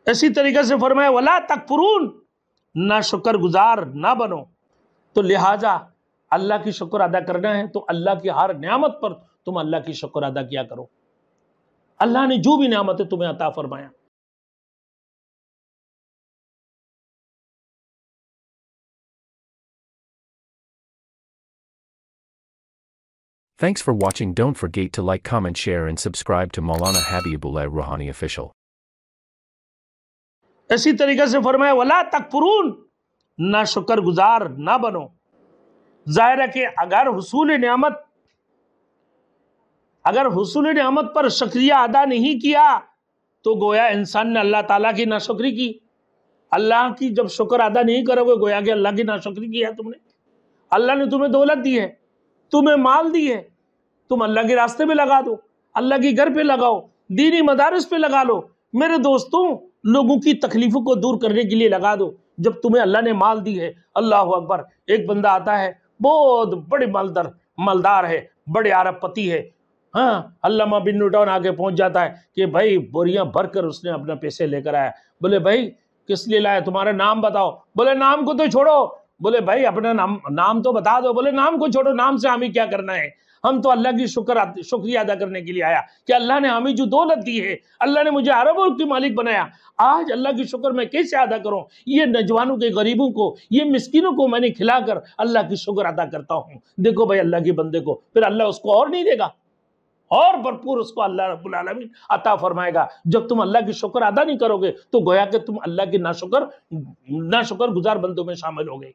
اسی طریقے سے فرمایا ولا تکفرون، نہ شکر گزار نہ بنو۔ تو لہٰذا اللہ کی شکر ادا کرنا ہے تو اللہ کی ہر نعمت پر تم اللہ کی شکر ادا کیا کرو۔ اللہ نے جو بھی نعمتیں تمہیں عطا فرمایا، Thanks for watching. Don't forget to like, comment, share and subscribe to Maulana Habibullah Rouhani Official. اسی طریقے سے فرمایا ولا تکفرون، نہ شکر گزار نہ بنو۔ ظاہر ہے کہ اگر حصول نعمت پر شکریہ ادا نہیں کیا تو گویا انسان نے اللہ تعالیٰ کی ناشکری کی۔ اللہ کی جب شکر ادا نہیں کرو گے گویا کہ اللہ کی ناشکری کی ہے تم نے۔ اللہ نے تمہیں دولت دی ہے، تمہیں مال دی ہے، تم اللہ کے راستے پہ لگا دو، اللہ کے گھر پہ لگاؤ، دینی مدارس پہ لگا لو، میرے دوستوں لوگوں کی تکلیفوں کو دور کرنے کے لیے لگا دو۔ جب تمہیں اللہ نے مال دی ہے، اللہ اکبر، ایک بندہ آتا ہے بہت بڑے مالدار ہے، بڑے ارب پتی ہے، ہاں، علامہ بن نیوٹن آگے پہنچ جاتا ہے کہ بھائی بوریاں بھر کر اس نے اپنا پیسے لے کر آیا۔ بولے بھائی کس لیے لایا، تمہارا نام بتاؤ۔ بولے نام کو تو چھوڑو۔ بولے بھائی اپنا نام تو بتا دو۔ بولے نام کو چھوڑو، نام سے ہمیں کیا کرنا ہے، ہم تو اللہ کی شکریہ ادا کرنے کے لیے آیا کہ اللہ نے ہمیں جو دولت دی ہے، اللہ نے مجھے عربوں کی مالک بنایا، آج اللہ کی شکر میں کیسے ادا کروں؟ یہ نوجوانوں کے، غریبوں کو، یہ مسکینوں کو میں نے کھلا کر اللہ کی شکر ادا کرتا ہوں۔ دیکھو بھائی اللہ کے بندے کو پھر اللہ اس کو اور نہیں دے گا، اور بھرپور اس کو اللہ رب العالمین عطا فرمائے گا۔ جب تم اللہ کی شکر ادا نہیں کرو گے تو گویا کہ تم اللہ کی ناشکر گزار بندوں میں شامل ہو گئے۔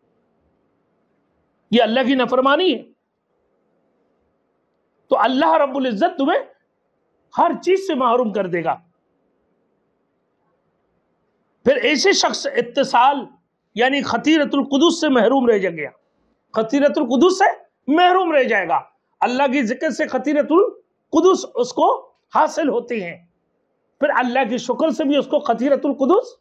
یہ اللہ کی نافرمانی ہے۔ تو اللہ رب العزت تمہیں ہر چیز سے محروم کر دے گا۔ پھر ایسے شخص اتصال یعنی خطیرۃ القدس سے محروم رہ گیا، خطیرۃ القدس سے محروم رہ جائے گا۔ اللہ کی ذکر سے خطیرۃ القدس اس کو حاصل ہوتی ہیں، پھر اللہ کی شکر سے بھی اس کو خطیرۃ القدس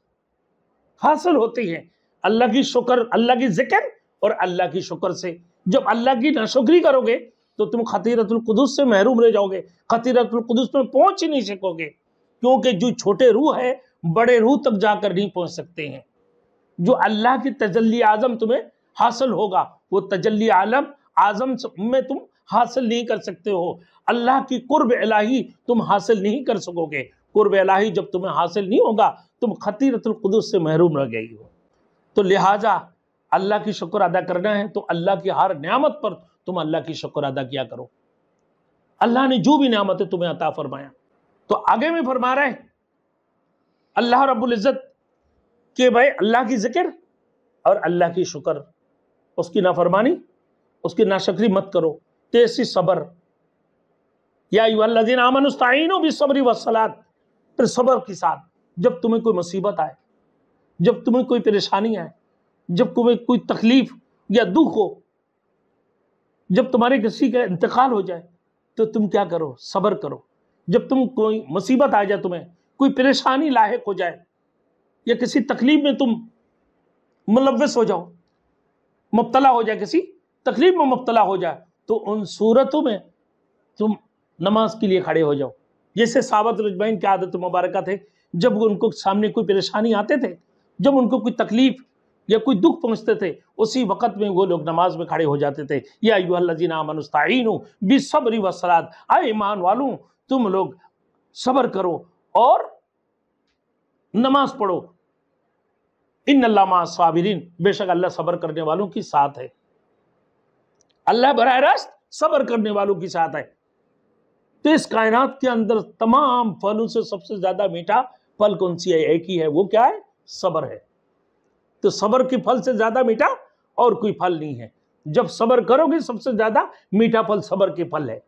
حاصل ہوتی ہے۔ اللہ کی شکر، اللہ کی ذکر اور اللہ کی شکر سے جب اللہ کی ناشکری کرو گے تو تم خطیرۃ القدس سے محروم رہ جاؤ گے، خطیرۃ القدس میں پہنچ ہی نہیں سکو گے، کیونکہ جو چھوٹے روح ہے بڑے روح تک جا کر نہیں پہنچ سکتے ہیں۔ جو اللہ کی تجلی اعظم تمہیں حاصل ہوگا وہ تجلی اعظم میں تم حاصل نہیں کر سکتے ہو۔ اللہ کی قرب الہی تم حاصل نہیں کر سکو گے۔ قرب الہی جب تمہیں حاصل نہیں ہوگا تم خطیرۃ القدس سے محروم رہ گئی ہو۔ تو لہٰذا اللہ کی شکر ادا کرنا ہے تو اللہ کی ہر نعمت پر تم اللہ کی شکر ادا کیا کرو۔ اللہ نے جو بھی نعمتیں تمہیں عطا فرمایا، تو آگے میں فرما رہے ہیں اللہ رب العزت کہ بھائی اللہ کی ذکر اور اللہ کی شکر، اس کی نافرمانی، اس کی ناشکری مت کرو، تیسی صبر۔ یا ایھا الذین آمنوا استعینوا بالصبر والصلاۃ، پھر صبر کے ساتھ جب تمہیں کوئی مصیبت آئے، جب تمہیں کوئی پریشانی آئے، جب تمہیں کوئی تکلیف یا دکھ ہو، جب تمہارے کسی کا انتقال ہو جائے تو تم کیا کرو؟ صبر کرو۔ جب تم کوئی مصیبت آ جائے، تمہیں کوئی پریشانی لاحق ہو جائے یا کسی تکلیف میں تم ملوث ہو جاؤ، مبتلا ہو جائے، کسی تکلیف میں مبتلا ہو جائے، تو ان صورتوں میں تم نماز کے لیے کھڑے ہو جاؤ۔ جیسے صحابہ رضوان کی عادت مبارکہ تھے، جب ان کو سامنے کوئی پریشانی آتے تھے، جب ان کو کوئی تکلیف یا کوئی دکھ پہنچتے تھے، اسی وقت میں وہ لوگ نماز میں کھڑے ہو جاتے تھے۔ یا ایھا الذین آمنوا استعینوا بالصبر والصلاۃ، اے ایمان والوں تم لوگ صبر کرو اور نماز پڑھو۔ ان اللہ مع الصابرین، بے شک اللہ صبر کرنے والوں کی ساتھ ہے۔ اللہ براہ راست صبر کرنے والوں کی ساتھ ہے۔ تو اس کائنات کے اندر تمام پھلوں سے سب سے زیادہ میٹھا پھل کون سی ہے؟ ایک ہی ہے، وہ کیا ہے؟ صبر ہے۔ تو صبر کے پھل سے زیادہ میٹھا اور کوئی پھل نہیں ہے۔ جب صبر کرو گے سب سے زیادہ میٹھا پھل صبر کے پھل ہے۔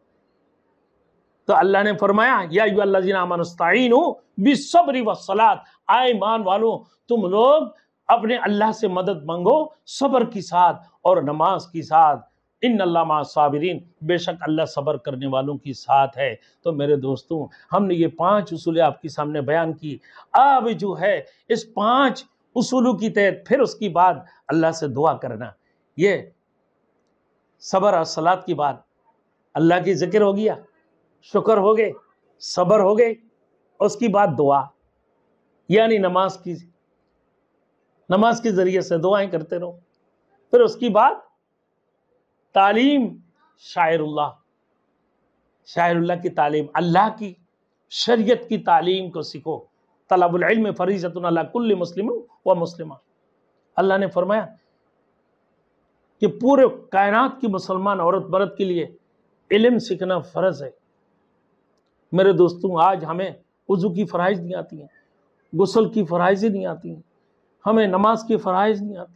تو اللہ نے فرمایا یا ایھا الذین آمنوا استعینوا بالصبر والصلاۃ، اے ایمان والوں تم لوگ اپنے اللہ سے مدد مانگو صبر کے ساتھ اور نماز کے ساتھ۔ ان اللہ مع الصابرین، بے شک اللہ صبر کرنے والوں کی ساتھ ہے۔ تو میرے دوستوں ہم نے یہ 5 اصول آپ کے سامنے بیان کی۔ اب جو ہے اس 5 اصولوں کی تحت پھر اس کی بعد اللہ سے دعا کرنا۔ یہ صبر اور صلاۃ کی بات، اللہ کی ذکر ہو گیا، شکر ہو گئے، صبر ہو گئے، اس کی بعد دعا۔ یعنی نماز کے ذریعے سے دعائیں کرتے رہو. پھر اس کی بعد تعلیم، شاعر اللہ کی تعلیم، اللہ کی شریعت کی تعلیم کو سیکھو. طلب العلم فریضۃ علی کل مسلم و مسلمہ. اللہ نے فرمایا کہ پورے کائنات کی مسلمان عورت مرد کے لیے علم سیکھنا فرض ہے. میرے دوستوں، آج ہمیں وضو کی فرائض نہیں آتی ہیں، غسل کی فرائض نہیں آتی ہیں، ہمیں نماز کی فرائض نہیں آتی،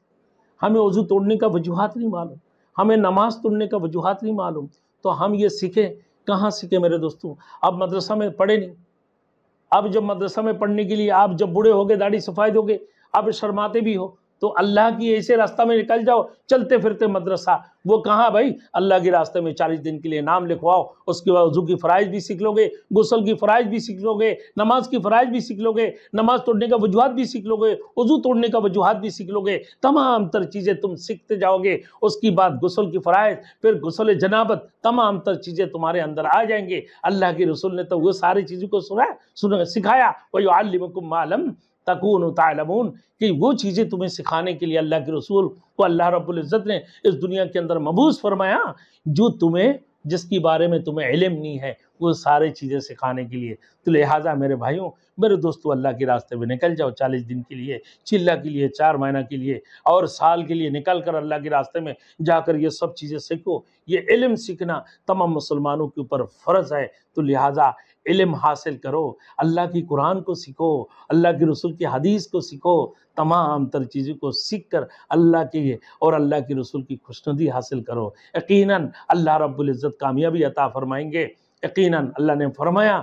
ہمیں وضو توڑنے کا وجوہات نہیں معلوم، ہمیں نماز توڑنے کا وجوہات نہیں معلوم. تو ہم یہ سیکھیں کہاں سیکھیں میرے دوستوں؟ اب مدرسہ میں پڑھے نہیں. اب جب مدرسہ میں پڑھنے کے لیے آپ جب بوڑھے ہوگے، داڑھی سفید ہوگے، آپ شرماتے بھی ہو، تو اللہ کی ایسے راستہ میں نکل جاؤ، چلتے پھرتے مدرسہ. وہ کہاں بھائی؟ اللہ کے راستے میں 40 دن کے لیے نام لکھواؤ، اس کے بعد وضو کی فرائض بھی سیکھ لو گے، غسل کی فرائض بھی سیکھ لو گے، نماز کی فرائض بھی سیکھ لو گے، نماز توڑنے کا وجوہات بھی سیکھ لو گے، وضو توڑنے کا وجوہات بھی سیکھ لو گے. تمام تر چیزیں تم سیکھتے جاؤ گے. اس کی بعد غسل کی فرائض، پھر غسل جنابت، تمام تر چیزیں تمہارے اندر آ جائیں گے. اللہ کے رسول نے تو وہ ساری چیزوں کو سکھایا. وَيُعَلِّمُكُم مَّا لَمْ تَكُونُوا تَعْلَمُونَ، کہ وہ چیزیں تمہیں سکھانے کے لیے اللہ کے رسول کو اللہ رب العزت نے اس دنیا کے اندر مبعوث فرمایا، جو جس کی بارے میں تمہیں علم نہیں ہے، وہ سارے چیزیں سکھانے کے لیے. تو لہٰذا میرے بھائیوں، میرے دوستو، اللہ کے راستے میں نکل جاؤ. 40 دن کے لیے، چلہ کے لیے، 4 مہینہ کے لیے اور سال کے لیے نکل کر اللہ کے راستے میں جا کر یہ سب چیزیں سیکھو. یہ علم سیکھنا تمام مسلمانوں کے اوپر فرض ہے. تو لہٰذا علم حاصل کرو، اللہ کی قرآن کو سیکھو، اللہ کے رسول کی حدیث کو سیکھو. تمام تر چیزوں کو سیکھ کر اللہ کے اور اللہ کے رسول کی خوشنودی حاصل کرو. یقیناً اللہ رب العزت کامیابی عطا فرمائیں گے. یقیناً اللہ نے فرمایا،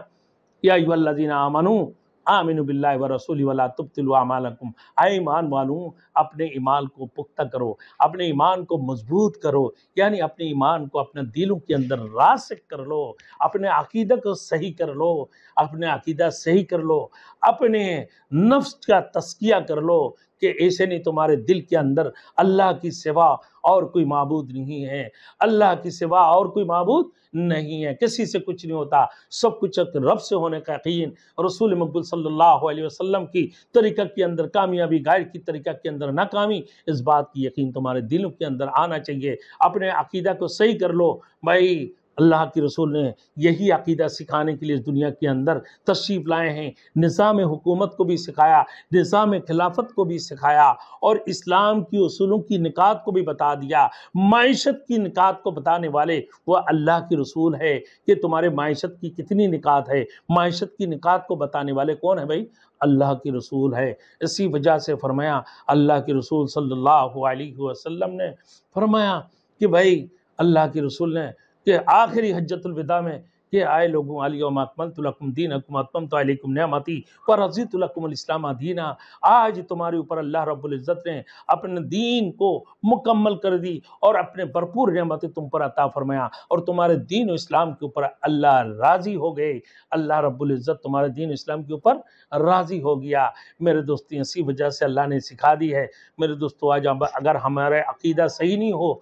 یا ایھا الذین آمنوا آمنوا باللہ ورسولہ ولا تبطلوا اعمالکم. اے ایمان والوں، اپنے ایمان کو پختہ کرو، اپنے ایمان کو مضبوط کرو، یعنی اپنے ایمان کو اپنے دلوں کے اندر راسخ کر لو، اپنے عقیدہ کو صحیح کر لو، اپنے عقیدہ صحیح کر لو، اپنے نفس کا تزکیہ کر لو کہ ایسے نہیں تمہارے دل کے اندر اللہ کی سوا اور کوئی معبود نہیں ہے، اللہ کی سوا اور کوئی معبود نہیں ہے، کسی سے کچھ نہیں ہوتا، سب کچھ رب سے ہونے کا یقین. رسول مقبول صلی اللہ علیہ وسلم کی طریقہ کے اندر کامیابی، غیر کی طریقہ کے اندر ناکامی، اس بات کی یقین تمہارے دلوں کے اندر آنا چاہیے. اپنے عقیدہ کو صحیح کر لو. بھائی اللہ کے رسول نے یہی عقیدہ سکھانے کے لیے اس دنیا کے اندر تشریف لائے ہیں. نظام حکومت کو بھی سکھایا، نظام خلافت کو بھی سکھایا، اور اسلام کی اصولوں کی نکات کو بھی بتا دیا. معیشت کی نکات کو بتانے والے وہ اللہ کے رسول ہے کہ تمہارے معیشت کی کتنی نکات ہے. معیشت کی نکات کو بتانے والے کون ہیں بھائی؟ اللہ کے رسول ہے. اسی وجہ سے فرمایا اللہ کے رسول صلی اللہ علیہ وسلم نے فرمایا کہ بھائی اللہ کے رسول نے کہ آخری حجۃ الوداع میں کہ آئے لوگوں، الیوم اکملت لکم دینکم واتممت علیکم نعمتی ورضیت لکم الاسلام دینا. آج تمہارے اوپر اللہ رب العزت نے اپنے دین کو مکمل کر دی اور اپنے بھرپور نعمتیں تم پر عطا فرمایا، اور تمہارے دین و اسلام کے اوپر اللہ راضی ہو گئے. اللہ رب العزت تمہارے دین و اسلام کے اوپر راضی ہو گیا. میرے دوستی اسی وجہ سے اللہ نے سکھا دی ہے. میرے دوستو، آج اگر ہمارے عقیدہ صحیح نہیں ہو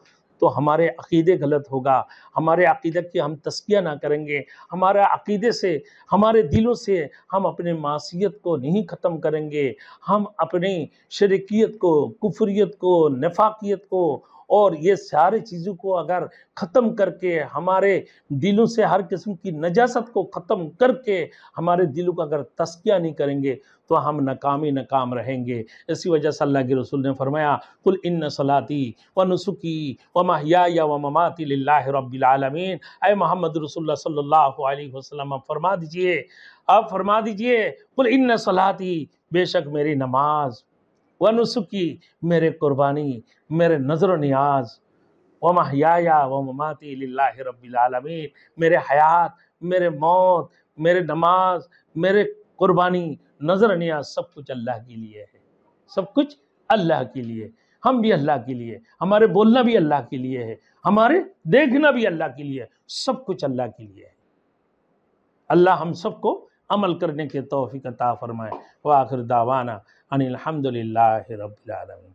تو ہمارے عقیدے غلط ہوگا. ہمارے عقیدہ کی ہم تزکیہ نہ کریں گے، ہمارے عقیدے سے، ہمارے دلوں سے ہم اپنے معصیت کو نہیں ختم کریں گے، ہم اپنی شرکیت کو، کفریت کو، نفاقیت کو اور یہ سارے چیزوں کو اگر ختم کر کے، ہمارے دلوں سے ہر قسم کی نجاست کو ختم کر کے ہمارے دلوں کا اگر تزکیہ نہیں کریں گے تو ہم ناکام رہیں گے. اسی وجہ سے اللہ کے رسول نے فرمایا، قل ان صلاتی ونسکی ومحیای ومماتی للہ رب العالمین. اے محمد رسول اللہ صلی اللہ علیہ وسلم آپ فرما دیجئے قل ان صلاتی، بے شک میری نماز، ونسکی میرے قربانی، میرے نظر و نیاز، ومحیای ومماتی للہ رب العالمین، میرے حیات، میرے موت، میرے نماز، میرے قربانی، نظر نیاز، سب کچھ اللہ کے لیے ہے. سب کچھ اللہ کے لیے، ہم بھی اللہ کے لیے، ہمارے بولنا بھی اللہ کے لیے ہے، ہمارے دیکھنا بھی اللہ کے لیے، سب کچھ اللہ کے لیے ہے. اللہ ہم سب کو عمل کرنے کے توفیق عطا فرمائے. وآخر دعوانا ان الحمد للہ رب العالمین.